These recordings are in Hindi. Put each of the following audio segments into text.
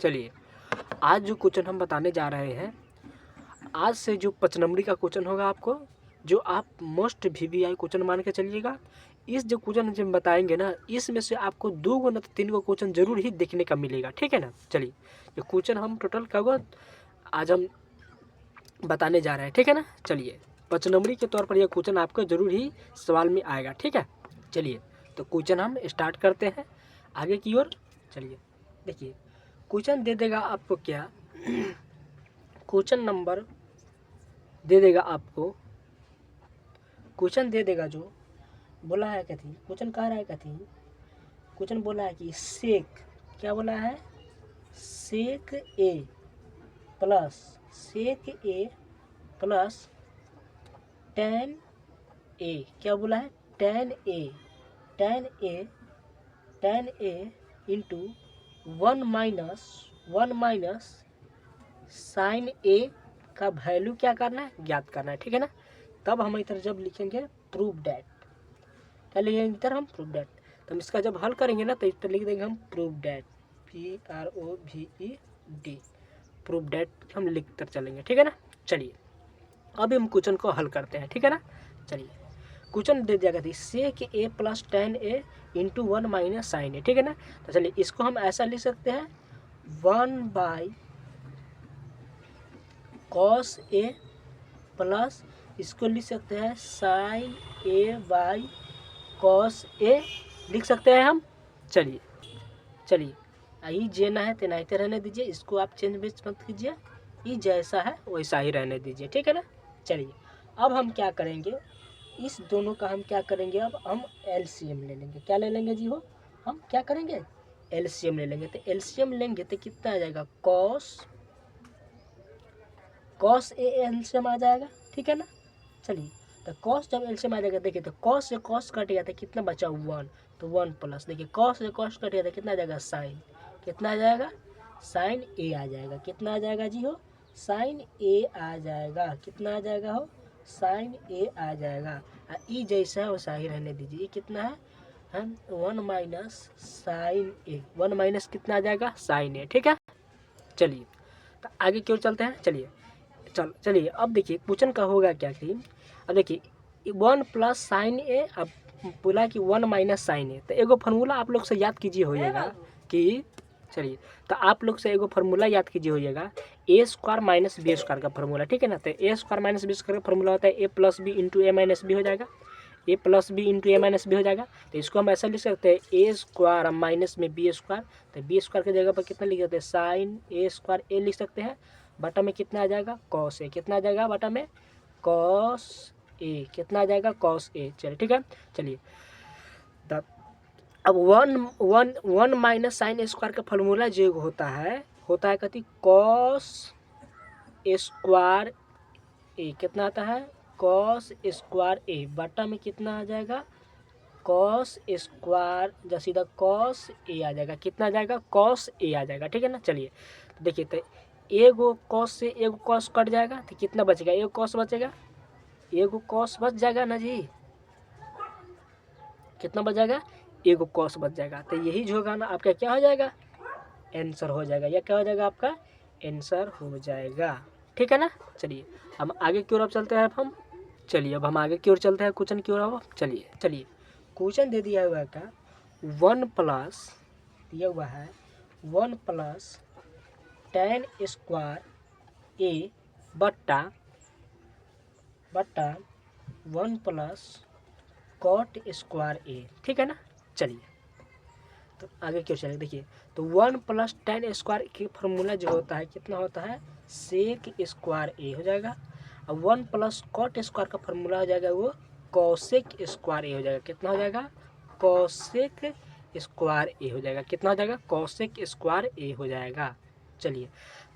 चलिए, आज जो क्वेश्चन हम बताने जा रहे हैं, आज से जो 5 नंबरी का क्वेश्चन होगा आपको, जो आप मोस्ट वीवीआई क्वेश्चन मान के चलिएगा। इस जो क्वेश्चन जब बताएंगे ना, इसमें से आपको 2 गो न तो 3 गो क्वेश्चन जरूर ही देखने का मिलेगा, ठीक है ना। चलिए, ये क्वेश्चन हम टोटल क्या होगा आज हम बताने जा रहे हैं, ठीक है ना। चलिए, 5 नंबरी के तौर पर यह क्वेश्चन आपको जरूर ही सवाल में आएगा, ठीक है। चलिए, तो क्वेश्चन हम स्टार्ट करते हैं आगे की ओर। चलिए, देखिए क्वेश्चन दे देगा आपको क्या, क्वेश्चन नंबर दे देगा आपको, क्वेश्चन दे देगा जो बोला है क्या थी, क्वेश्चन कह रहा है क्या थी, क्वेश्चन बोला है कि सेक, क्या बोला है, सेक ए प्लस सेक ए प्लस टेन ए, क्या बोला है, टेन ए इंटू वन माइनस साइन ए का वैल्यू क्या करना है, ज्ञात करना है, ठीक है ना। तब हम इधर जब लिखेंगे प्रूव डैट, क्या लिखेंगे इधर हम, प्रूव डैट। तो हम इसका जब हल करेंगे ना, तो इस पर लिख देंगे हम prove that, PROVED, prove that हम लिख कर चलेंगे, ठीक है ना। चलिए, अभी हम क्वेश्चन को हल करते हैं, ठीक है ना। चलिए, क्वेश्चन दे दिया गया सेक ए प्लस टेन ए इंटू वन माइनस साइन ए, ठीक है ना। तो चलिए, इसको हम ऐसा लिख सकते हैं 1 कॉस ए प्लस इसको लिख सकते हैं साइन ए बाई कॉस ए, लिख सकते हैं हम। चलिए आई जेना है तेनाहिते रहने दीजिए, इसको आप चेंज बेच मत कीजिए, ये जैसा है वैसा ही रहने दीजिए, ठीक है ना। चलिए, अब हम क्या करेंगे, इस दोनों का हम क्या करेंगे, अब हम एलसीएम ले लेंगे। क्या ले लेंगे जी, हो हम क्या करेंगे, एलसीएम ले लेंगे। तो एलसीएम लेंगे तो कितना आ जाएगा, कॉस ए एलसीएम आ जाएगा, ठीक है ना। चलिए, तो कॉस जब एलसीएम आ जाएगा, देखिए तो कॉस से कॉस कट गया था, कितना बचा 1, तो 1 प्लस, देखिए कॉस से कॉस कट गया था, कितना आ जाएगा साइन, कितना आ जाएगा, साइन ए आ जाएगा, कितना आ जाएगा जी हो, साइन ए आ जाएगा, कितना आ जाएगा हो, साइन ए आ जाएगा। ई जैसा है वैसा ही रहने दीजिए, ये कितना है, हम 1 माइनस साइन ए, 1 माइनस कितना आ जाएगा, साइन ए, ठीक है। चलिए, तो आगे क्यों चलते हैं। चलिए, अब देखिए क्वेश्चन का होगा क्या कि, अब देखिए 1 प्लस साइन ए, अब बोला कि 1 माइनस साइन ए, तो एगो फार्मूला आप लोग से याद कीजिए होइएगा कि, चलिए तो आप लोग से एगो फार्मूला याद कीजिए होइएगा, ए स्क्वायर माइनस बी स्क्वायर का फार्मूला, ठीक है ना। तो ए स्क्वायर माइनस बी स्क्वायर का फार्मूला होता है ए plus B into A minus B हो जाएगा, ए plus B into A minus B हो जाएगा। तो इसको हम ऐसा लिख सकते हैं ए स्क्वायर माइनस में बी स्क्वायर, तो बी स्क्वायर की जगह पर कितना लिख सकते हैं, साइन ए स्क्वायर ए लिख सकते हैं, बटा में कितना आ जाएगा, कॉस ए, कितना आ जाएगा बटा में कॉस ए, कितना आ जाएगा, कॉस ए। चलिए, ठीक है। चलिए, तब अब वन माइनस साइन स्क्वायर का फॉर्मूला जो होता है कथी, कॉस स्क्वायर ए, कितना आता है, कॉस स्क्वायर ए, बटा में कितना आ जाएगा, कॉस स्क्वायर, जो सीधा कॉस ए आ जाएगा, कितना आ जाएगा, कॉस ए आ जाएगा, ठीक है ना। चलिए, तो देखिए, तो एगो कॉस से एगो कॉस कट जाएगा, तो कितना बचेगा, एगो कॉस बचेगा, एगो कॉस बच जाएगा ना जी, कितना बच जाएगा, एगो कॉस बच जाएगा। तो यही जो होगा ना आपका क्या हो जाएगा, आंसर हो जाएगा, या क्या हो जाएगा, आपका आंसर हो जाएगा, ठीक है ना। चलिए, हम आगे की ओर अब चलते हैं, हम चलिए अब हम आगे की ओर चलते हैं, क्वेश्चन की ओर। अब चलिए क्वेश्चन दे दिया हुआ का 1 प्लस, दिया हुआ है 1 प्लस टेन स्क्वायर ए बट्टा 1 प्लस कॉट स्क्वायर ए, ठीक है ना। चलिए, तो आगे क्यों चलें, देखिए तो 1 प्लस टेन स्क्वायर की फार्मूला जो होता है कितना होता है, सेक स्क्वायर ए हो जाएगा, और 1 प्लस कॉट स्क्वायर का फार्मूला हो जाएगा वो कॉसेक स्क्वायर ए हो जाएगा, कितना हो जाएगा, कॉसेक स्क्वायर ए हो जाएगा, कितना हो जाएगा, कॉसेक स्क्वायर ए हो जाएगा। चलिए,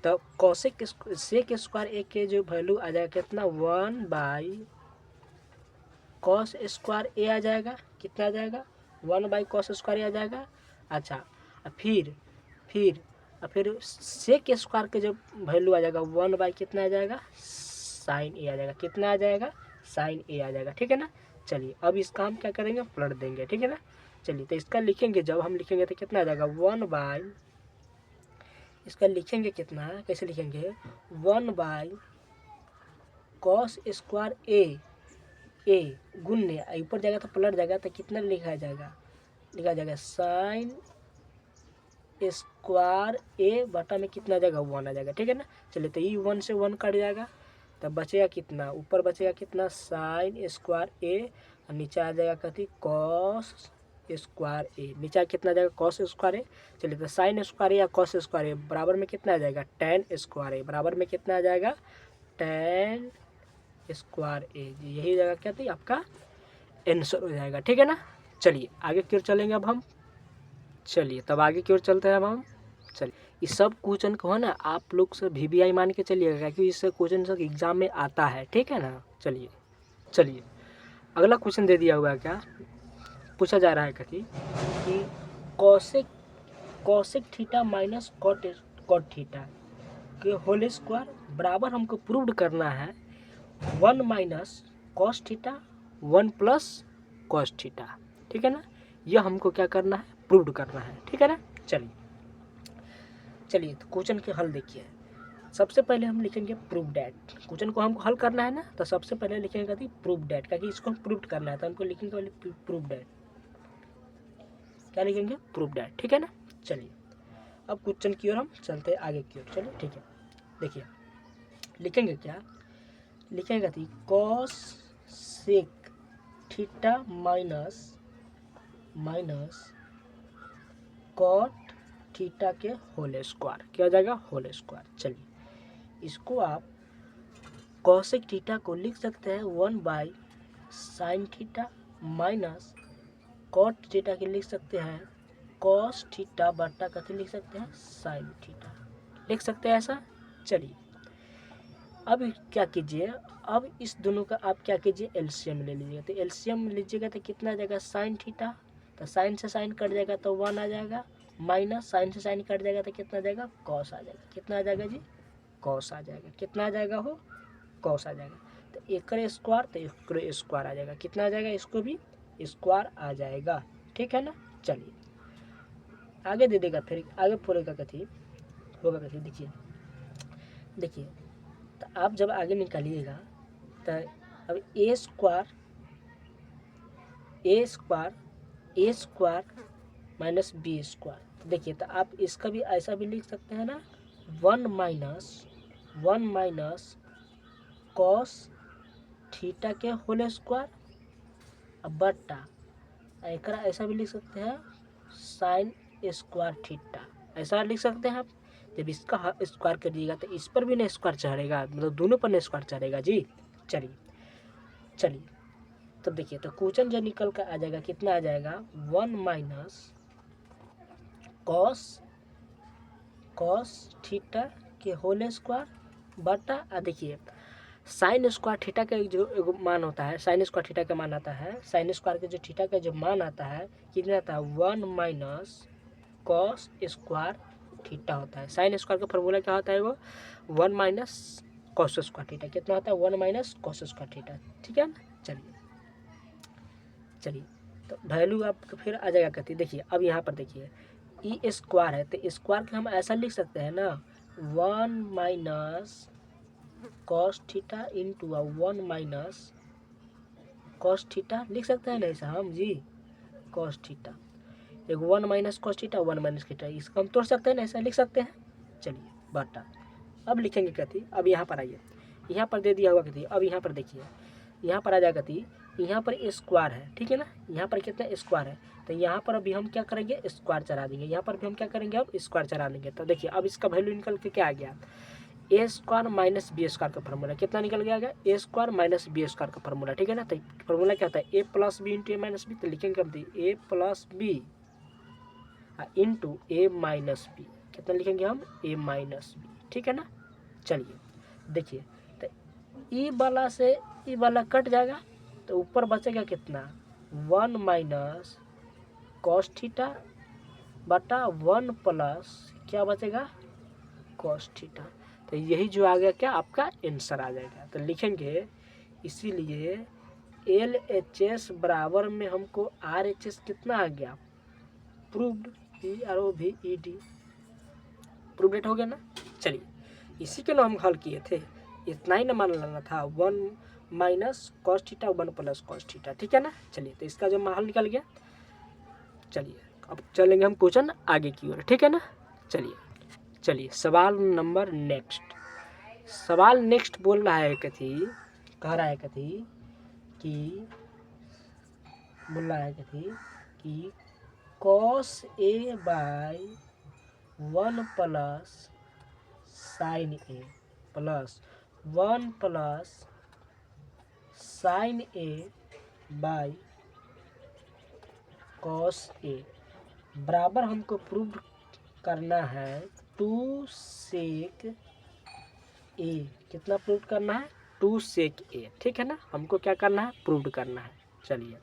तो कॉसेक सेक स्क्वायर ए के जो वैल्यू आ जाएगा कितना, 1 बाई कॉस स्क्वायर ए आ जाएगा, कितना आ जाएगा, 1 बाई कॉस स्क्वायर ए आ जाएगा। अच्छा, फिर सेक स्क्वायर के जो वैल्यू आ जाएगा 1 बाई कितना आ जाएगा, साइन ए आ जाएगा, कितना आ जाएगा, साइन ए आ जाएगा, ठीक है ना। चलिए, अब इसका हम क्या करेंगे, पलट देंगे, ठीक है ना। चलिए, तो इसका लिखेंगे, जब हम लिखेंगे तो कितना आ जाएगा, 1 बाई इसका लिखेंगे कितना, कैसे लिखेंगे, 1/cos² ए गुन्ने ऊपर जाएगा तो पलट जाएगा तो कितना लिखा जाएगा sin² ए बटा में कितना आ जाएगा 1 आ जाएगा, ठीक है ना। चलिए तो ये 1 से 1 कट जाएगा, तब बचेगा कितना, ऊपर बचेगा कितना sin² ए और नीचे आ जाएगा कथी cos² ए, नीचे कितना आ जाएगा cos² ए। चलिए तो sin² ए या cos² ए बराबर में कितना आ जाएगा tan² ए, बराबर में कितना आ जाएगा tan² ए। यही जगह क्या थी आपका आंसर हो जाएगा, ठीक है ना। चलिए आगे क्यों चलेंगे अब हम, चलिए तब आगे क्यों चलते हैं अब हम। चलिए इस सब क्वेश्चन को है ना आप लोग से VBI मान के चलिएगा, क्योंकि इससे क्वेश्चन सब एग्जाम में आता है, ठीक है ना। चलिए अगला क्वेश्चन दे दिया हुआ है, क्या पूछा जा रहा है कथी कि cosec theta minus cot theta के होल स्क्वायर बराबर हमको प्रूव करना है 1 minus cos theta 1 plus cos theta, ठीक है ना। यह हमको क्या करना है, प्रूव करना है, ठीक है ना। चलिए तो क्वेश्चन के हल देखिए। सबसे पहले हम लिखेंगे प्रूव डैट, क्वेश्चन को हमको हल करना है ना, तो सबसे पहले लिखेंगे कथी प्रूव डैट, क्योंकि इसको हम प्रूव करना है तो हमको लिखेंगे पहले प्रूव डैट, क्या लिखेंगे प्रूव डैट, ठीक है ना। चलिए अब क्वेश्चन की ओर हम चलते हैं आगे की ओर, चलिए ठीक है। देखिए लिखेंगे क्या, लिखेंगे कथी cosec theta minus cot theta के होल स्क्वायर, क्या हो जाएगा होल स्क्वायर। चलिए इसको आप कॉसेक थीटा को लिख सकते हैं 1/sin theta minus cot theta के लिख सकते हैं कॉस थीटा बटा कथी लिख सकते हैं साइन थीटा, लिख सकते हैं ऐसा। चलिए अब क्या कीजिए, अब इस दोनों का आप क्या कीजिए एलसीएम ले लीजिएगा, तो एलसीएम लीजिएगा तो कितना आ जाएगा साइन थीटा, तो साइन से साइन कट जाएगा तो 1 आ जाएगा, माइनस साइन से साइन कट जाएगा तो कितना आ जाएगा कॉस आ जाएगा, कितना आ जाएगा जी कॉस आ जाएगा, कितना आ जाएगा हो कॉस आ जाएगा। तो एक स्क्वायर तो एक स्क्वायर आ जाएगा, कितना आ जाएगा इसको भी स्क्वायर आ जाएगा, ठीक है ना। चलिए आगे दे देगा, फिर आगे फोड़ेगा कथी होगा कथी, देखिए तो आप जब आगे निकालिएगा तो अब ए स्क्वायर माइनस बी स्क्वायर, तो देखिए तो आप इसका भी ऐसा भी लिख सकते हैं ना 1 माइनस कॉस थीटा के होल स्क्वायर, अब बटा एक ऐसा भी लिख सकते हैं साइन स्क्वायर थीटा, ऐसा लिख सकते हैं आप। जब इसका स्क्वायर करिएगा तो इस पर भी ना स्क्वायर चढ़ेगा, मतलब दोनों पर ना स्क्वायर चढ़ेगा जी। चलिए तो देखिए तो क्वेश्चन जो निकल कर आ जाएगा कितना आ जाएगा 1 माइनस कॉस थीटा के होल स्क्वायर बटा देखिए साइन स्क्वायर थीटा का जो मान होता है, साइन स्क्वायर थीटा का मान आता है, साइन स्क्वायर के जो थीटा का जो मान आता है कितना आता है 1 माइनस कॉस स्क्वायर थीटा होता है। साइन स्क्वायर का फॉर्मूला क्या होता है वो 1 माइनस कॉस स्क्वायर थीटा, कितना होता है 1 माइनस कॉस स्क्वायर थीटा, ठीक है ना। चलिए तो वैल्यू आप फिर आ जाएगा कथी, देखिए अब यहाँ पर देखिए ई स्क्वायर है तो स्क्वायर का हम ऐसा लिख सकते हैं ना 1 minus cos theta into 1 minus cos theta लिख सकते हैं ना ऐसा हम जी, कॉस थीटा एक 1 minus cos theta 1 minus theta, इसको हम तोड़ सकते हैं ना ऐसा लिख सकते हैं। चलिए बटा अब लिखेंगे कथी, अब यहाँ पर आइए, यहाँ पर दे दिया हुआ कथी, अब यहाँ पर देखिए यहाँ पर आ जाएगा कथी, यहाँ पर स्क्वायर है, ठीक है ना, यहाँ पर कितना स्क्वायर है तो यहाँ पर अभी हम क्या करेंगे स्क्वायर चढ़ा देंगे, यहाँ पर भी हम क्या करेंगे अब स्क्वायर चढ़ा देंगे। तो देखिए अब इसका वैल्यू निकल के क्या आ गया A square minus B square का फॉर्मूला कितना निकल गया A square minus B square का फॉर्मूला, ठीक है ना। तो फॉर्मूला क्या होता है ए plus B into A minus B, तो लिखेंगे हम ए plus B into A minus B, कितना लिखेंगे हम ए माइनस बी, ठीक है ना। चलिए देखिए तो ई वाला से ई वाला कट जाएगा तो ऊपर बचेगा कितना 1 माइनस कॉस थीटा बटा 1 प्लस क्या बचेगा कॉस थीटा, तो यही जो आ गया क्या आपका आंसर आ जाएगा। तो लिखेंगे इसीलिए LHS बराबर में हमको RHS कितना आ गया प्रूव्ड PROVED प्रूवड हो गया ना। चलिए इसी के ना हम हल किए थे, इतना ही ना मान लेना था 1 minus cos theta 1 plus cos theta, ठीक है ना। चलिए तो इसका जो हल निकल गया। चलिए अब चलेंगे हम क्वेश्चन आगे की ओर, ठीक है ना। चलिए सवाल नंबर नेक्स्ट। सवाल नेक्स्ट बोल रहा है कथी, कह रहा है कथी कि बोल रहा है कथी कि cos A by 1 plus sine A plus 1 plus sine A by cos A बराबर हमको प्रूव करना है 2 सेक ए। कितना प्रूव करना है? 2 सेक ए, ठीक है ना। हमको क्या करना है? प्रूव करना है। चलिए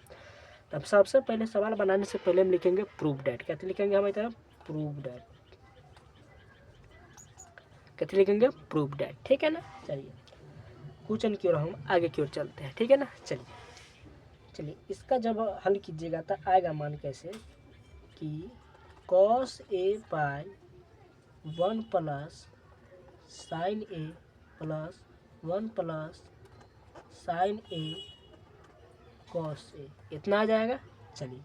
तब सबसे पहले सवाल बनाने से पहले हम लिखेंगे प्रूव डैट। कैसे लिखेंगे हमारी तरफ? Prove that. कैसे लिखेंगे? प्रूव डैट, ठीक है ना। चलिए क्वेश्चन की ओर हम आगे की ओर चलते हैं, ठीक है ना। चलिए इसका जब हल कीजिएगा तो आएगा मान कैसे कि cos A by 1 plus sine A plus 1 plus sine A cos A, इतना आ जाएगा। चलिए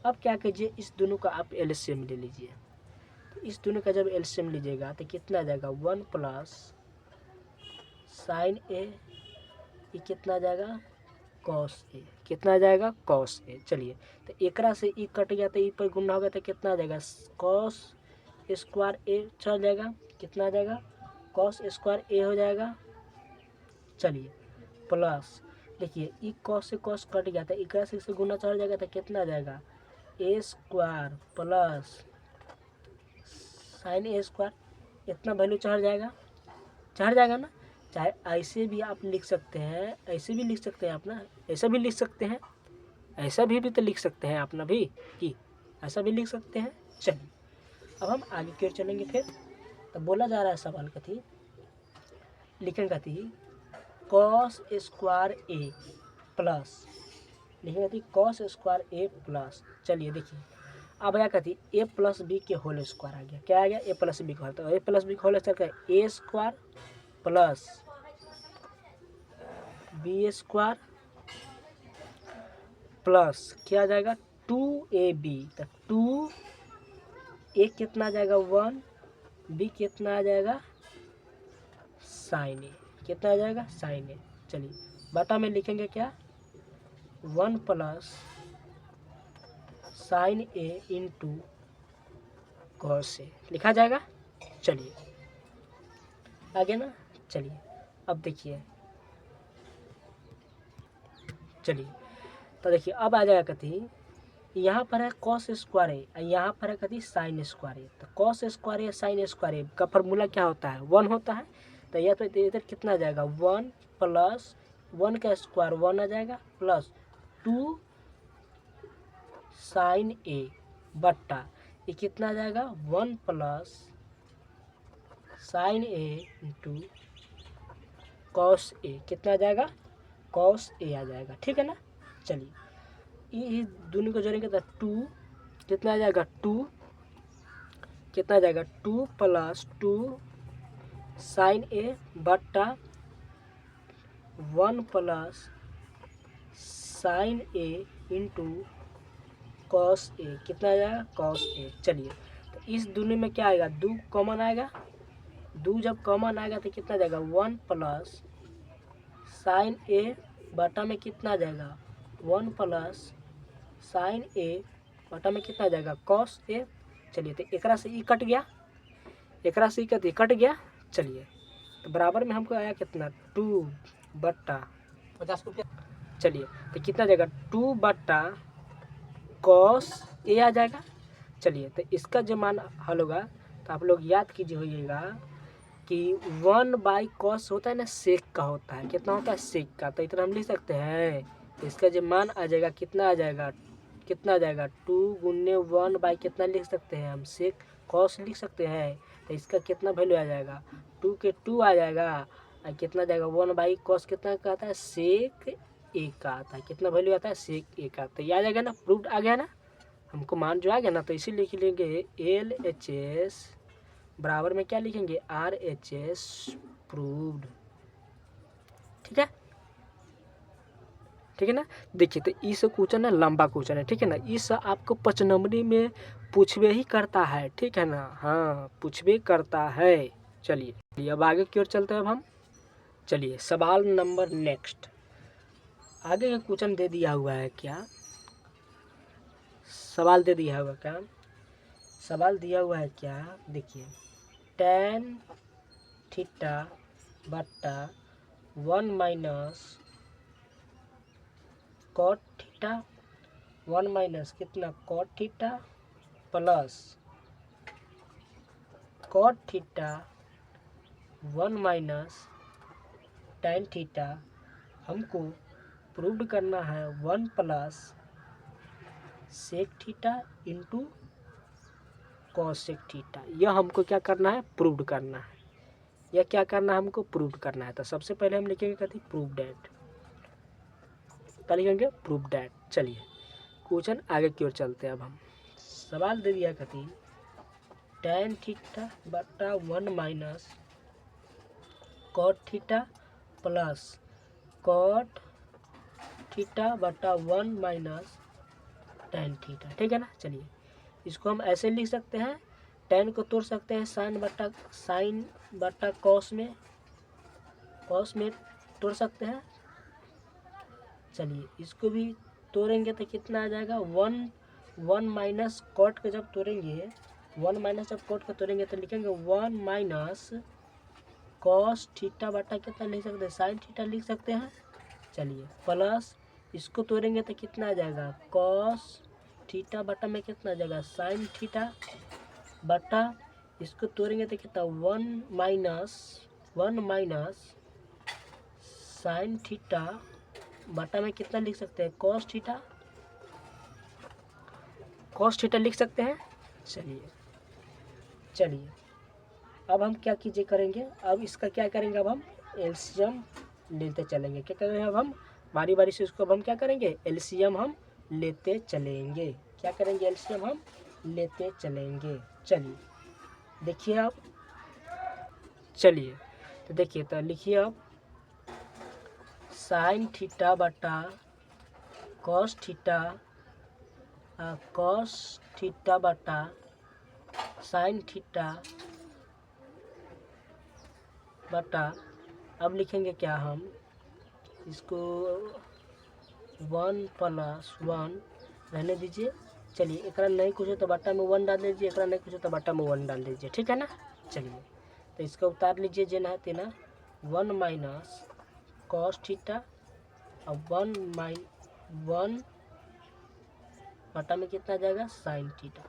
अब क्या कीजिए, इस दोनों का आप एलसीएम ले लीजिए। तो इस दोनों का जब एलसीएम लीजिएगा तो कितना आ जाएगा? 1 प्लस साइन ए, ये कितना आ जाएगा? Cos A. कितना आ जाएगा? Cos A. चलिए तो एकरा से ई कट गया तो ई पर गुना होगा तो कितना आ जाएगा? कॉस स्क्वायर ए चल जाएगा। कितना आ जाएगा? कॉस स्क्वायर ए हो जाएगा। चलिए प्लस देखिए ई कॉस से कॉस कट गया था, एकरा से इससे गुना चढ़ जाएगा तो कितना आ जाएगा? ए स्क्वायर प्लस साइन ए स्क्वायर, इतना वैल्यू चढ़ जाएगा ना। चाहे ऐसे भी आप लिख सकते हैं, ऐसे भी लिख सकते हैं आप ना, ऐसा भी लिख सकते हैं, ऐसा भी तो लिख सकते हैं आप ना भी कि ऐसा भी लिख सकते हैं। चलिए अब हम आगे की ओर चलेंगे। फिर तो बोला जा रहा है सवाल कथी लिखेंगे कथी कॉस स्क्वायर ए प्लस, लिखेंगे कथी कॉस स्क्वायर ए प्लस। चलिए देखिए अब आया कथी ए प्लस बी के होल स्क्वायर आ गया। क्या आ गया? ए प्लस बी का होल। तो ए प्लस बी का होल स्क्वायर का A square plus B square plus क्या आ जाएगा? 2ab। तो 2 ए कितना आ जाएगा? 1, बी कितना आ जाएगा? साइन ए। कितना आ जाएगा? साइन ए। चलिए बटा में लिखेंगे क्या? 1 plus sine A into cos A लिखा जाएगा। चलिए आगे ना। चलिए अब देखिए, चलिए तो देखिए अब आ जाएगा कथी, यहाँ पर है कॉस स्क्वायर है, यहाँ पर है कथी साइन स्क्वायर है। तो कॉस स्क्वायर है साइन स्क्वायर है का फॉर्मूला क्या होता है? 1 होता है। तो यह तो इधर कितना आ जाएगा? 1 प्लस 1 का स्क्वायर 1 आ जाएगा प्लस 2 साइन ए बट्टा ये कितना आ जाएगा? 1 plus sine A into cos A. कितना आ जाएगा? कॉस ए आ जाएगा, ठीक है ना। चलिए ये दोनों को जोड़ेंगे तो 2 कितना आ जाएगा? 2 कितना आ जाएगा? 2 प्लस 2 साइन ए बट्टा 1 plus sine A into cos A. कितना आ जाएगा? Cos A. चलिए तो इस दोनों में क्या आएगा? 2 कॉमन आएगा। 2 जब कॉमन आएगा तो कितना आ जाएगा? 1 प्लस साइन ए बटा में कितना आ जाएगा? 1 प्लस साइन ए बटा में कितना आ जाएगा? Cos A. चलिए तो एकरा से ई कट गया, एकरा से ई कट गया। चलिए तो बराबर में हमको आया कितना? 2 बट्टा 50 रुपया। चलिए तो कितना आ जाएगा? 2 बट्टा कॉस ए आ जाएगा। चलिए तो इसका जो मान हल होगा तो आप लोग याद कीजिए होइएगा कि 1 बाई कॉस होता है ना, सेक का होता है। कितना होता है? सेक का। तो इतना हम लिख सकते हैं। तो इसका जो मान आ जाएगा कितना आ जाएगा? कितना आ जाएगा? 2 गुने 1 बाई कितना लिख सकते हैं हम? सेक कॉस लिख सकते हैं। तो इसका कितना वैल्यू आ जाएगा? 2 के 2 आ जाएगा और कितना आ जाएगा? 1 बाई कॉस कितना का आता है? सेक ए का आता है। कितना वैल्यू आता है? सेक ए का। तो ये आ जाएगा ना, प्रूव्ड आ गया ना। हमको मान जो आ गया ना, तो इसी लिख लेंगे LHS बराबर में क्या लिखेंगे, RHS प्रूव्ड। ठीक है, ठीक है ना। देखिए तो इस क्वेश्चन है लंबा क्वेश्चन है, ठीक है ना। इस आपको 5 नंबरी में पूछबे ही करता है, ठीक है ना। हाँ, पूछबे करता है। चलिए अब आगे की ओर चलते हैं अब हम। चलिए सवाल नंबर नेक्स्ट। आगे का क्वेश्चन दे दिया हुआ है क्या, सवाल दे दिया हुआ क्या, सवाल दिया हुआ है क्या, देखिए tan थीटा बट्टा 1 माइनस कॉट थीटा, 1 माइनस कितना cot theta plus cot theta 1 minus tan theta, हमको प्रूव करना है 1 plus sec theta into cosec theta. यह हमको क्या करना है, प्रूव करना है। यह क्या करना है, हमको प्रूव करना है। तो सबसे पहले हम लिखेंगे कथी, प्रूव डैट। क्या लिखेंगे, प्रूव डैट। चलिए क्वेश्चन आगे की ओर चलते हैं अब हम। सवाल दे दिया कथी, tan थीटा बटा 1 minus cot theta plus cot theta बटा 1 माइनस tan थीटा, ठीक है ना। चलिए इसको हम ऐसे लिख सकते हैं, tan को तोड़ सकते हैं साइन बटा कॉस में तोड़ सकते हैं। चलिए इसको भी तोड़ेंगे तो कितना आ जाएगा, 1 माइनस कॉट को जब तोड़ेंगे, 1 माइनस जब कॉट को तोड़ेंगे तो लिखेंगे 1 माइनस कॉस थीटा बटा कितना लिख सकते हैं, साइन थीटा लिख सकते हैं। चलिए प्लस इसको तोड़ेंगे तो कितना आ जाएगा, कॉस थीटा बटा में कितना आ जाएगा, साइन थीटा बटा इसको तोड़ेंगे तो कितना 1 माइनस साइन थीटा बटा में कितना लिख सकते हैं, कॉस थीटा लिख सकते हैं। चलिए अब हम क्या कीजिए करेंगे, अब इसका क्या करेंगे, अब हम एलसीएम लेते चलेंगे। क्या करेंगे अब हम, बारी बारी से इसको अब हम क्या करेंगे, एलसीएम हम लेते चलेंगे। क्या करेंगे, एलसीएम हम लेते चलेंगे। चलिए देखिए आप, चलिए तो देखिए तो लिखिए आप, साइन थीटा बटा कॉस थीटा बटा साइन थीटा बटा, अब लिखेंगे क्या हम इसको 1 प्लस 1 रहने दीजिए। चलिए एक नहीं कुछ हो तो बट्टा में 1 डाल दीजिए, एक नहीं कुछ हो तो बट्टा में 1 डाल दीजिए, ठीक है ना। चलिए तो इसका उतार लीजिए जेना है तेना, 1 माइनस कॉस थीटा और 1 बटा में कितना आ जाएगा, साइन थीटा,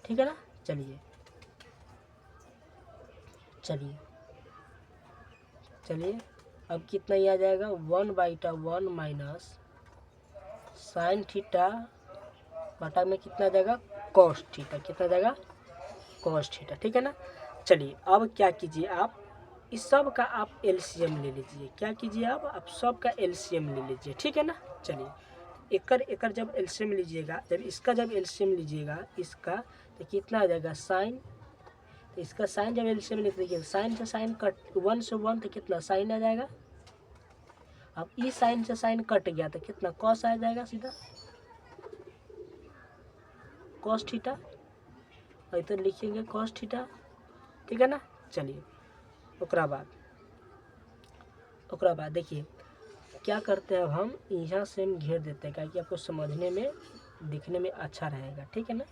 ठीक है ना। चलिए अब कितना ही आ जाएगा, 1/1 माइनस साइन थीटा बटा में कितना आ जाएगा, कॉस थीटा, कितना आ जाएगा, कॉस थीटा, ठीक है ना। चलिए अब क्या कीजिए आप, इस सब का आप एलसीएम ले लीजिए। क्या कीजिए आप सब का एलसीएम ले लीजिए, ठीक है ना। चलिए एकर जब एलसीएम लीजिएगा, जब इसका जब एलसीएम लीजिएगा इसका, तो कितना आ जाएगा साइन, तो इसका साइन जब एलसीएम लिख देखिए, साइन से साइन कट, 1 से 1 तो कितना साइन आ जाएगा। अब इस साइन से साइन कट गया तो कितना कॉस आ जाएगा, सीधा कॉस थीटा, और तो लिखेंगे कॉस थीटा, ठीक है ना। चलिए ओकरा बाद देखिए क्या करते हैं, अब हम यहाँ से हम घेर देते हैं, ताकि आपको समझने में दिखने में अच्छा रहेगा, ठीक है ना।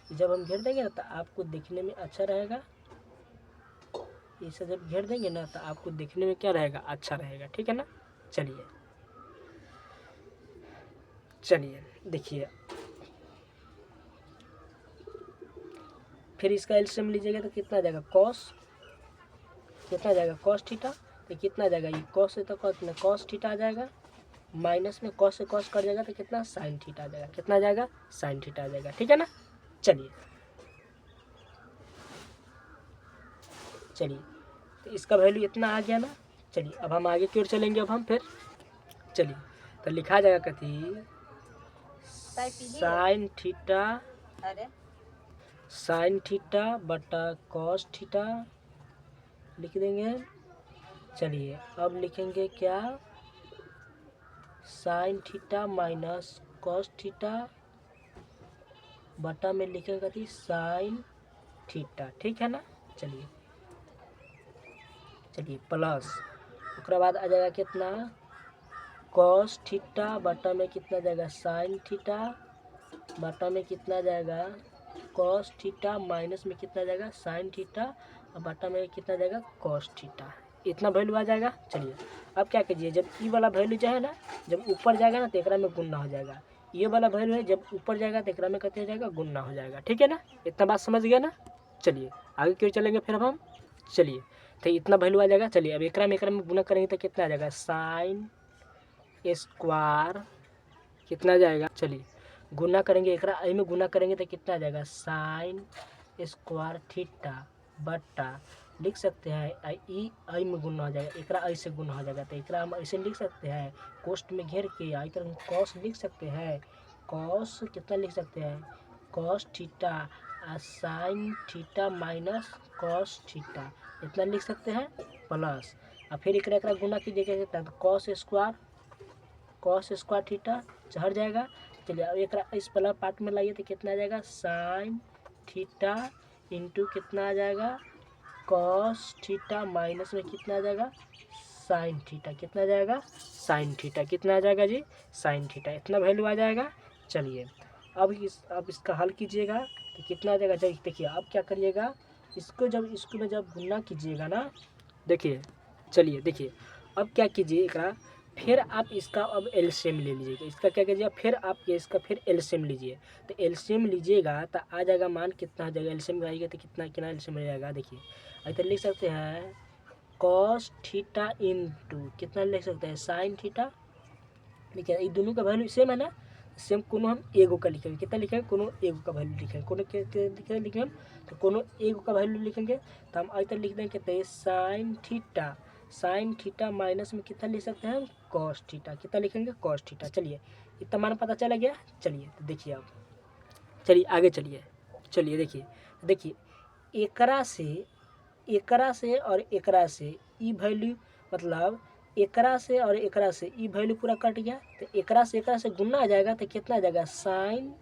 जब हम घेर देंगे ना तो आपको दिखने में अच्छा रहेगा, इसे जब घेर देंगे ना तो आपको दिखने में क्या रहेगा, अच्छा रहेगा, ठीक है ना। चलिए देखिए, फिर इसका एलसीएम लीजिएगा तो कितना आ जाएगा, कितना आ जाएगा कॉस थीटा, तो कितना आ जाएगा, ये कॉस से तो कॉस में कॉस थीटा आ जाएगा, माइनस में कॉस से कॉस कर जाएगा तो कितना साइन थीटा आ जाएगा, कितना आ जाएगा, साइन थीटा आ जाएगा, ठीक है ना। चलिए तो इसका वैल्यू इतना आ गया ना। चलिए अब हम आगे की ओर चलेंगे, अब हम फिर चलिए तो लिखा जाएगा कथी, साइन थीटा साइन थीटा बटा कॉस थीटा लिख देंगे। चलिए अब लिखेंगे क्या, sine theta minus cos theta बटा में लिखेंगे थी साइन थीटा, ठीक है ना। चलिए चलिए प्लस उसके बाद आ जाएगा कितना, कॉस थीटा बटा में कितना जाएगा साइन थीटा बटा में कितना जाएगा कॉस थीटा माइनस में कितना जाएगा साइन थीटा और बटा में कितना जाएगा कॉस थीटा। इतना वैल्यू आ जाएगा। चलिए अब क्या कीजिए, जब ई वाला वैल्यू जो है ना जब ऊपर जाएगा ना तो एकरा में गुणा हो जाएगा, ये वाला वैल्यू है जब ऊपर जाएगा तो एकरा में कहते हो जाएगा गुणा हो जाएगा, ठीक है ना। इतना बात समझ गया ना। चलिए आगे क्यों चलेंगे फिर अब हम। चलिए तो इतना वैल्यू आ जाएगा। चलिए अब एकरा में गुना करेंगे तो कितना आ जाएगा, साइन स्क्वायर कितना जाएगा, चलिए गुना करेंगे एकरा आई में गुना करेंगे तो कितना आ जाएगा, साइन स्क्वायर थीटा बटा लिख सकते हैं आई आई में गुना हो जाएगा, एकरा आई से गुना हो जाएगा तो एकरा हम ऐसे लिख सकते हैं, कोष्ट में घेर के आई तरह कॉस लिख सकते हैं, कॉस कितना लिख सकते हैं cos theta sine theta minus cos theta इतना लिख सकते हैं प्लस। और फिर एकरा गुना कीजिएगा कितना, तो कॉस स्क्वायर थीटा हट जाएगा। चलिए अब एक इस वाला पार्ट में लाइए तो कितना आ जाएगा, साइन थीटा इंटू कितना आ जाएगा कॉस थीटा माइनस में कितना आ जाएगा साइन थीटा, कितना आ जाएगा साइन थीटा, कितना आ जाएगा जी साइन थीटा, इतना वैल्यू आ जाएगा। चलिए अब इसका हल कीजिएगा तो कितना आ जाएगा। चलिए देखिए अब क्या करिएगा, इसको में जब गुना कीजिएगा ना, देखिए चलिए देखिए अब क्या कीजिए एकरा, फिर आप इसका अब एलसीएम ले लीजिएगा, इसका क्या कीजिएगा फिर आप इसका फिर एलसीएम लीजिए, तो एलसीएम लीजिएगा तो आ जाएगा मान कितना आ जाएगा, एलसीएम आएगा तो कितना कितना एलसीएम मिल जाएगा। देखिए ऐसे लिख सकते हैं कॉस थीटा इंटू कितना लिख सकते हैं साइन थीटा, देखिए ये दोनों का वैल्यू सेम है ना, सेम कोनो हम एगो का लिखेंगे, कितना लिखेंगे कोनो एगो का वैल्यू लिखेंगे, कोनो लिखेंगे हम तो कोनो एगो का वैल्यू लिखेंगे तो हम ऐसे लिख देंगे कितने साइन थीटा माइनस में कितना लिख सकते हैं कॉस थीटा, कितना लिखेंगे कॉस थीटा। चलिए इतना मान पता चला गया। चलिए तो देखिए अब चलिए आगे चलिए देखिए एकरा से और एकरा से ई वैल्यू मतलब एकरा से और एकरा से ई वैल्यू पूरा कट गया तो एकरा से गुना आ जाएगा तो कितना आ जाएगा साइन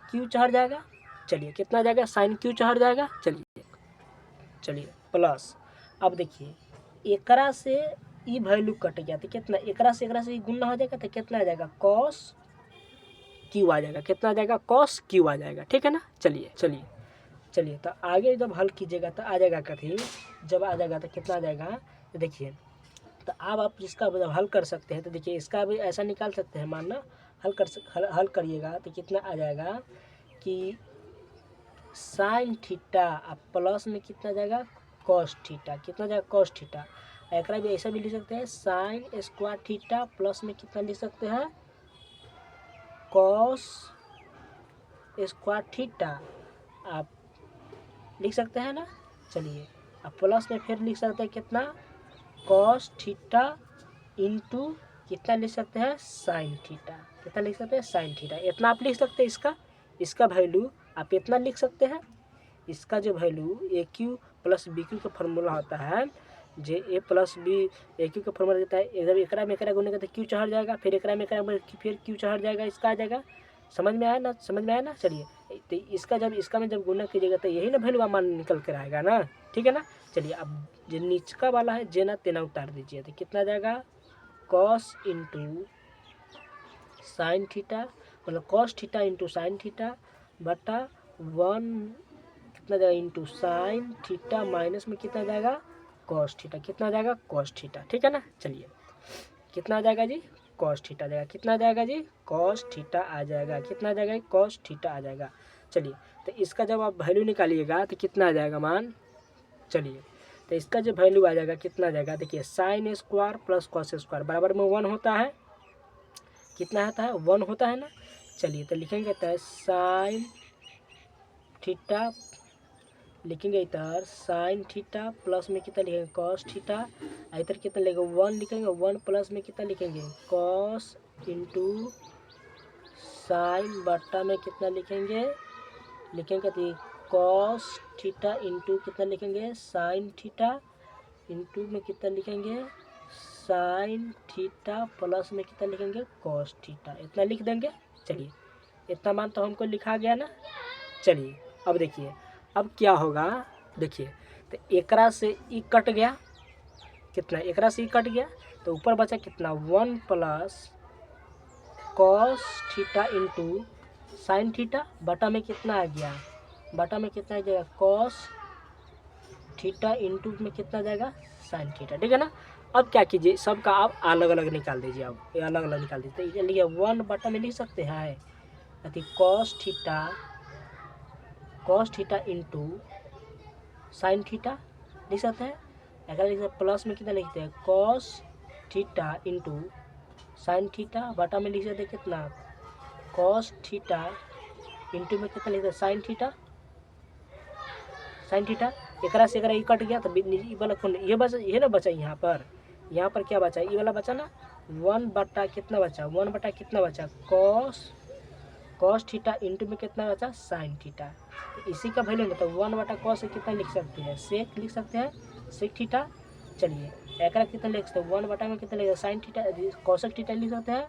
क्यू चढ़ जाएगा। चलिए कितना आ जाएगा साइन क्यू चढ़ जाएगा। चलिए प्लस अब देखिए एकरा से ई वैल्यू कट गया तो कितना एकरा से ई गुना हो जाएगा तो कितना आ जाएगा कॉस क्यू आ जाएगा, कितना आ जाएगा कॉस क्यू आ जाएगा, ठीक है ना। चलिए तो आगे जब हल कीजिएगा तो आ जाएगा कथी, जब आ जाएगा तो कितना आ जाएगा, तो देखिए तो अब आप जिसका जब हल कर सकते हैं तो देखिए इसका भी ऐसा निकाल सकते हैं, मानना हल करिएगा तो कितना आ जाएगा कि साइन थीटा अब प्लस में कितना जाएगा कॉस थीटा, कितना जाएगा कॉस थीटा, एक भी ऐसा भी लिख सकते हैं साइन स्क्वायर थीटा प्लस में कितना लिख सकते हैं कॉस स्क्वायर थीटा आप लिख सकते हैं ना। चलिए अब प्लस में फिर लिख सकते हैं कितना कॉस थीटा इंटू कितना लिख सकते हैं साइन थीटा, कितना लिख सकते हैं साइन थीटा, इतना आप लिख सकते हैं। इसका वैल्यू आप इतना लिख सकते हैं, इसका जो वैल्यू ए क्यू प्लस बी क्यू का फॉर्मूला होता है, जे ए प्लस बी ए क्यू का फॉर्मूला देता है, एकदम एकरा में एकरा गुने का तो क्यू चढ़ जाएगा, फिर एकरा में एकरा फिर क्यू चढ़ जाएगा, इसका आ जाएगा। समझ में आया ना। चलिए तो इसका में जब गुना कीजिएगा तो यही ना वैल्यू मान निकल कर आएगा ना, ठीक है ना। चलिए अब जो नीचका वाला है जेना तेना उतार दीजिए तो कितना जाएगा कॉस इंटू साइन थीटा मतलब cos theta into sine theta बटा 1 कितना जाएगा इंटू साइन थीटा माइनस में कितना जाएगा कॉस थीटा, कितना जाएगा कॉस थीटा, ठीक है ना। चलिए कितना आ जाएगा जी कॉस थीटा जाएगा, कितना आ जाएगा जी कॉस थीटा आ जाएगा, कितना आ जाएगा कॉस थीटा आ जाएगा। चलिए तो इसका जब आप वैल्यू निकालिएगा तो कितना आ जाएगा मान, चलिए तो इसका जो वैल्यू आ जाएगा कितना आ जाएगा, देखिए sine square plus cos square बराबर में 1 होता है, कितना होता है 1 होता है ना। चलिए तो लिखेंगे तो साइन थीटा लिखेंगे इधर साइन थीटा प्लस में कितना लिखेंगे कॉस थीटा, इधर कितना लिखेंगे 1 लिखेंगे, 1 प्लस में कितना लिखेंगे कॉस इंटू साइन बट्टा में कितना लिखेंगे तो कॉस थीटा इंटू कितना लिखेंगे साइन थीटा इंटू में कितना लिखेंगे साइन थीटा प्लस में कितना लिखेंगे कॉस थीटा, इतना लिख देंगे। चलिए इतना मान तो हमको लिखा गया ना। चलिए अब देखिए अब क्या होगा, देखिए तो एकरा से ई कट गया, कितना एकरा से ई कट गया तो ऊपर बचा कितना 1 plus cos theta into sine theta बटा में कितना आ गया, बटा में कितना आ जाएगा कॉस थीटा इंटू में कितना जाएगा साइन थीटा, ठीक है ना। अब क्या कीजिए सबका आप अलग अलग निकाल दीजिए, आप ये अलग अलग निकाल दीजिए। तो चलिए 1 बटा में लिख सकते हैं अति cos theta into sine theta लिख सकते हैं। अगर लिख सकते प्लस में कितना लिखते हैं cos theta into sine theta बटा में लिख सकते हैं कितना कॉस थीटा इंटू में कितना लिखते हैं साइन थीटा। एकरा से अगर ये कट गया तो ये वाला कौन ये बचा, ये ना बचा यहाँ पर क्या बचा ये वाला बचा ना 1 बटा कितना बचा 1 बटा कितना बचा कॉस थीटा इंटू में कितना बचा साइन थीटा। तो इसी का वैल्यू मतलब 1 बटा कॉस से कितना लिख सकते हैं सेक लिख सकते हैं सेक थीटा। चलिए एकरा कितना लिख सकते हैं 1 बटा में कितना लिख साइन थीटा कॉसेक थीटा लिख सकते हैं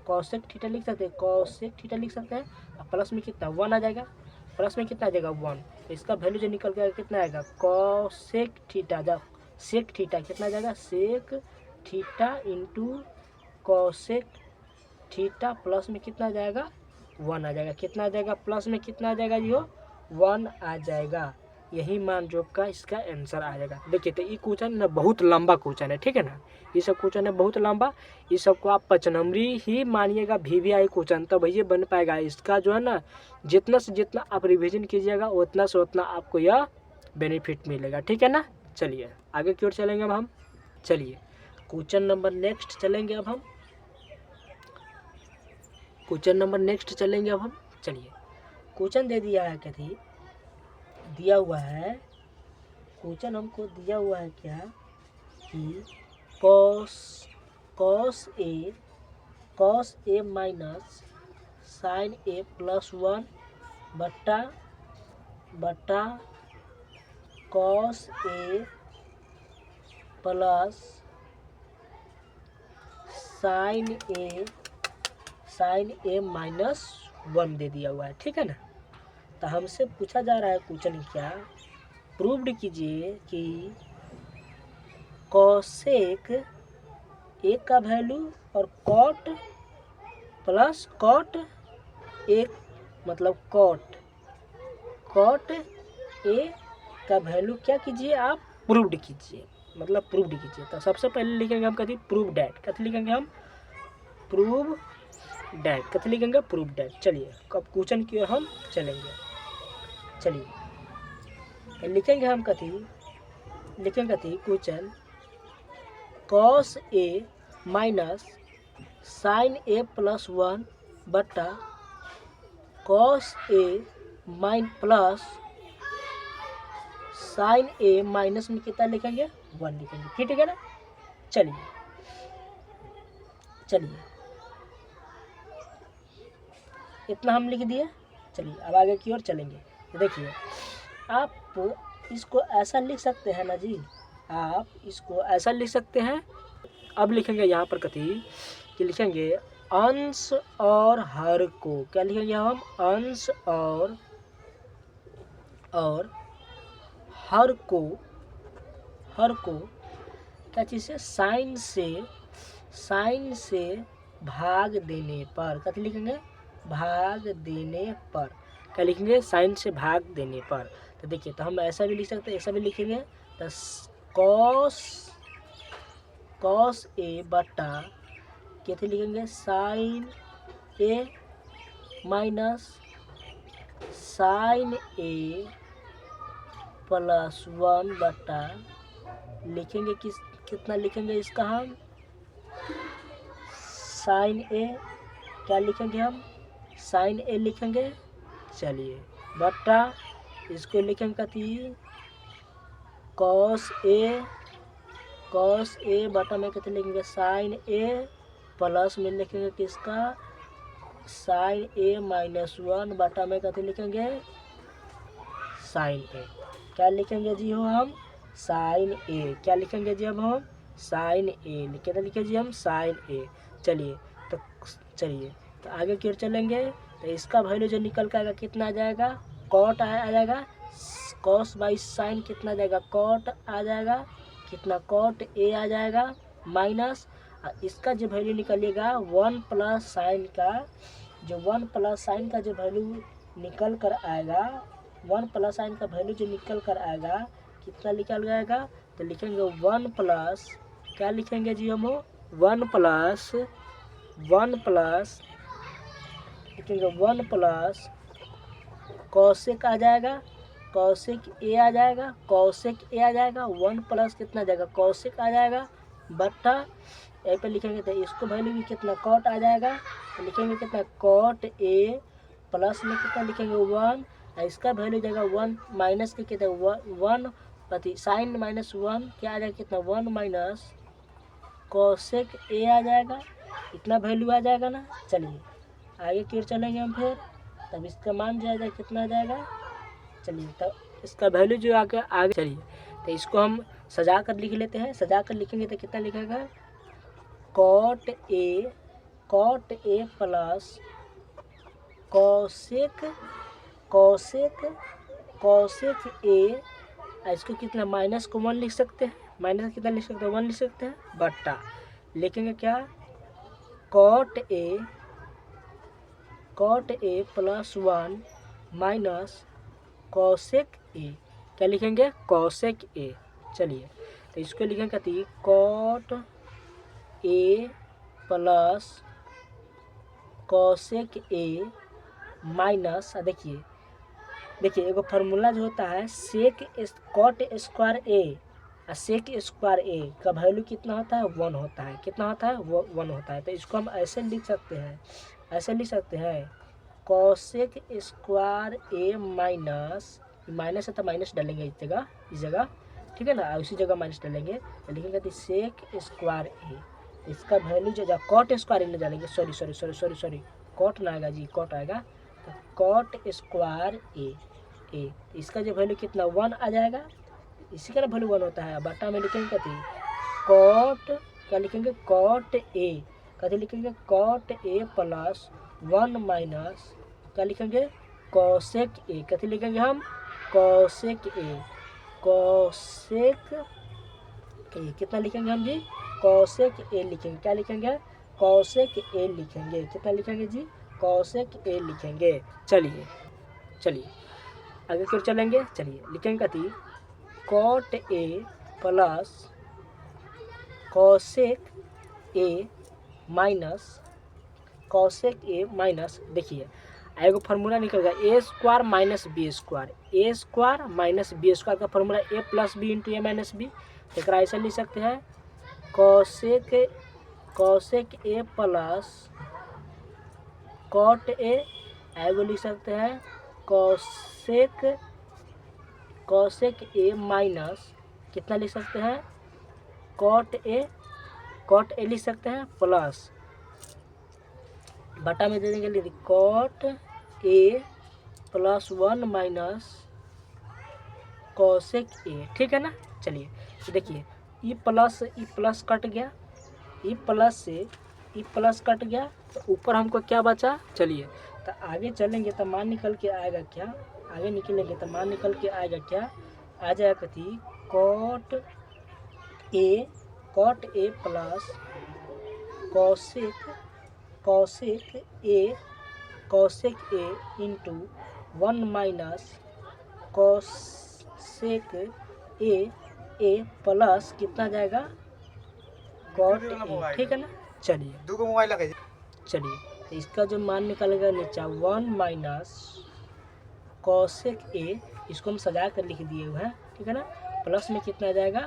कॉसेक थीटा लिख सकते हैं कॉसेक थीटा लिख सकते हैं। प्लस में कितना 1 आ जाएगा, प्लस में कितना आ जाएगा 1, इसका वैल्यू जो निकल के कितना आएगा कॉसेक थीटा जब सेक थीटा कितना आ जाएगा sec theta into cosec theta plus में कितना आ जाएगा 1 आ जाएगा, कितना आ जाएगा प्लस में कितना आ जाएगा जी 1 आ जाएगा। यही मान जो का इसका आंसर आ जाएगा। देखिए तो ये क्वेश्चन ना बहुत लंबा क्वेश्चन है, ठीक है ना, ये सब क्वेश्चन है बहुत लंबा, ये सब को आप 5 नंबरी ही मानिएगा VVI क्वेश्चन तब ये बन पाएगा। इसका जो है ना जितना से जितना आप रिवीजन कीजिएगा उतना से उतना आपको यह बेनिफिट मिलेगा, ठीक है ना। चलिए आगे की ओर चलेंगे अब हम। चलिए क्वेश्चन नंबर नेक्स्ट चलेंगे अब हम, क्वेश्चन नंबर नेक्स्ट चलेंगे अब हम। चलिए क्वेश्चन दे दिया है कथी दिया हुआ है, क्वेश्चन हमको दिया हुआ है क्या कि cos A minus sign A plus 1 बटा cos A plus sine A minus 1 दे दिया हुआ है, ठीक है ना। तो हमसे पूछा जा रहा है क्वेश्चन क्या प्रूव्ड कीजिए कि कॉसेक ए का वैल्यू और कॉट प्लस कॉट ए मतलब कॉट ए का वैल्यू क्या कीजिए आप प्रूव्ड कीजिए, मतलब प्रूव्ड कीजिए। तो सबसे पहले लिखेंगे हम कथी प्रूव डैट, कथी लिखेंगे हम प्रूव डैट, कथी लिखेंगे प्रूव डैट। चलिए अब क्वेश्चन की ओर हम चलेंगे। चलिए लिखेंगे हम कथी question cos A minus sign A plus 1 बटा cos A plus sine A minus में कितना लिखेंगे 1 लिखेंगे, ठीक है ना। चलिए इतना हम लिख दिए। चलिए अब आगे की ओर चलेंगे। देखिए आप इसको ऐसा लिख सकते हैं ना जी, आप इसको ऐसा लिख सकते हैं। अब लिखेंगे यहाँ पर कथी कि लिखेंगे अंश और हर को, क्या लिखेंगे हम अंश और हर को क्या चीज़ से साइन से भाग देने पर, क्या लिखेंगे भाग देने पर, क्या लिखेंगे साइन से भाग देने पर। तो देखिए तो हम ऐसा भी लिख सकते हैं, ऐसा भी लिखेंगे तो कॉस ए बटा कैसे लिखेंगे sign A minus sign A plus 1 बटा लिखेंगे कितना लिखेंगे इसका हम साइन ए, क्या लिखेंगे हम साइन ए लिखेंगे। चलिए बटा इसको लिखेंगे कथी कॉस ए बटा में कितने लिखेंगे साइन ए प्लस में लिखेंगे किसका साइन ए माइनस 1 बटा में कितने लिखेंगे साइन ए। क्या लिखेंगे जी हम? साइन ए। क्या लिखेंगे जी अब हम? साइन ए। कितना लिखे जी हम? साइन ए। तो चलिए तो आगे की ओर चलेंगे। तो इसका वैल्यू जो निकल के आएगा कितना आ जाएगा? कॉट आ जाएगा। कॉस बाई साइन कितना आ जाएगा? कॉट आ जाएगा। कितना? कॉट ए आ जाएगा माइनस इसका जो वैल्यू निकलेगा 1 प्लस साइन का, जो 1 प्लस साइन का जो वैल्यू निकल कर आएगा, 1 प्लस साइन का वैल्यू जो निकल कर आएगा कितना निकल जाएगा? तो लिखेंगे 1 प्लस, क्या लिखेंगे जी हम? 1 प्लस लिखेंगे 1 प्लस कौशिक आ जाएगा, कौशिक ए आ जाएगा, कौशिक ए आ जाएगा। 1 प्लस कितना आ जाएगा? कौशिक आ जाएगा बट्टा ए पे लिखेंगे तो इसको वैल्यू भी कितना? कॉट आ जाएगा। तो लिखेंगे कितना? कॉट ए प्लस में कितना लिखेंगे? 1। इसका वैल्यू जाएगा 1 माइनस के कितना? 1 पति साइन माइनस 1 क्या आ जाएगा? कितना? 1 माइनस कौशिक ए आ जाएगा। इतना वैल्यू आ जाएगा ना। चलिए आगे की ओर चलेंगे हम फिर। तब इसका मान जो आएगा कितना आ जाएगा? चलिए तब इसका वैल्यू जो आगे चलिए तो इसको हम सजा कर लिख लेते हैं। सजा कर लिखेंगे तो कितना लिखेगा? कॉट ए प्लस कौशिक ए। इसको कितना? माइनस को 1 लिख सकते हैं। माइनस कितना लिख सकते हैं? 1 लिख सकते हैं बट्टा लिखेंगे क्या? Cot A plus 1 minus cosec A. क्या लिखेंगे? Cosec A. चलिए तो इसको लिखेंगे कति? Cot A plus cosec A minus देखिए एगो फार्मूला जो होता है सेक कॉट स्क्वायर ए और सेक स्क्वायर ए का वैल्यू कितना होता है? 1 होता है। कितना होता है? 1 होता है। तो इसको हम ऐसे लिख सकते हैं, कौशिक स्क्वायर ए माइनस है तो माइनस डालेंगे इस जगह ठीक है ना। उसी जगह माइनस डालेंगे तो लिखेंगे सेक स्क्वायर ए। इसका वैल्यू जो कॉट स्क्वायर ए डालेंगे, सॉरी कॉट ना आएगा जी, कॉट आएगा। तो कॉट स्क्वायर ए इसका जो वैल्यू कितना? 1 आ जाएगा। इसी का वैल्यू 1 होता है। बट्टा में लिखेंगे कति? कॉट, क्या लिखेंगे? Cot A. कति लिखेंगे? कॉट ए प्लस 1 माइनस क्या लिखेंगे? कौशिक ए। कति लिखेंगे हम? कौशिक ए। कितना लिखेंगे हम जी? कौशिक ए लिखेंगे। क्या लिखेंगे? कौशिक ए लिखेंगे। कितना लिखेंगे जी? कौशिक ए लिखेंगे। चलिए आगे फिर चलेंगे। चलिए लिखेंगे कति? Cot A plus cosec A minus देखिए एगो फार्मूला निकल गया A square minus B square का formula A plus B into A minus B. एक ऐसा लिख सकते हैं cosec A plus cot A. एगो लिख सकते हैं कौशिक ए माइनस कितना लिख सकते हैं? कॉट ए लिख सकते हैं प्लस बटा में दे देंगे cot A plus 1 minus cosec A. ठीक है ना। चलिए तो देखिए ई प्लस कट गया, ई प्लस से ई प्लस कट गया तो ऊपर हमको क्या बचा? चलिए तो आगे चलेंगे तो मान निकल के आएगा क्या? आगे निकलेंगे तो मान निकल के आएगा क्या? आ जाएगा कति? Cot A plus cosec A into 1 minus cosec A plus कितना जाएगा? Cot A. ठीक है ना। चलिए तो इसका जो मान निकलेगा नीचे 1 माइनस कौशिक ए, इसको हम सजा कर लिख दिए हुए हैं। ठीक है ना। प्लस में कितना आ जाएगा?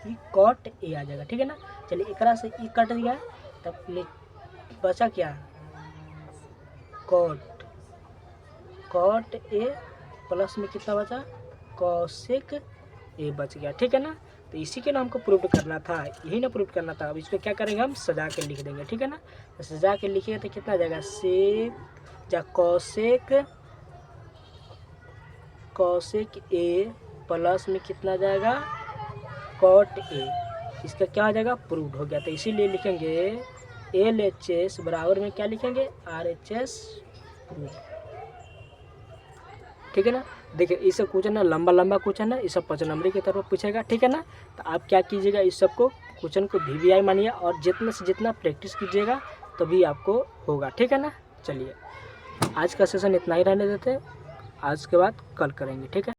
ये कॉट ए आ जाएगा। ठीक है ना। चलिए एकरा से ई कट गया तब बचा क्या? कॉट ए प्लस में कितना बचा? कौशिक ए बच गया। ठीक है ना। तो इसी के ना हमको प्रूव करना था, यही ना प्रूव करना था। अब इसको क्या करेंगे? हम सजा के लिख देंगे। ठीक है ना। तो सजा के लिखेंगे तो कितना आ जाएगा? सेक या कौशिक कॉसेक ए प्लस में कितना आ जाएगा कॉट ए, इसका क्या आ जाएगा प्रूव्ड हो गया। तो इसीलिए लिखेंगे LHS बराबर में क्या लिखेंगे RHS प्रूव्ड, ठीक है ना। देखिए इस सब क्वेश्चन ना लंबा लंबा क्वेश्चन है, इस सब 5 नंबर की तरफ पूछेगा, ठीक है ना। तो आप क्या कीजिएगा इस सब को क्वेश्चन को VVI मानिए और जितना से जितना प्रैक्टिस कीजिएगा तभी आपको होगा, ठीक है ना। चलिए आज का सेशन इतना ही रहने देते हैं, आज के बाद कल करेंगे, ठीक है।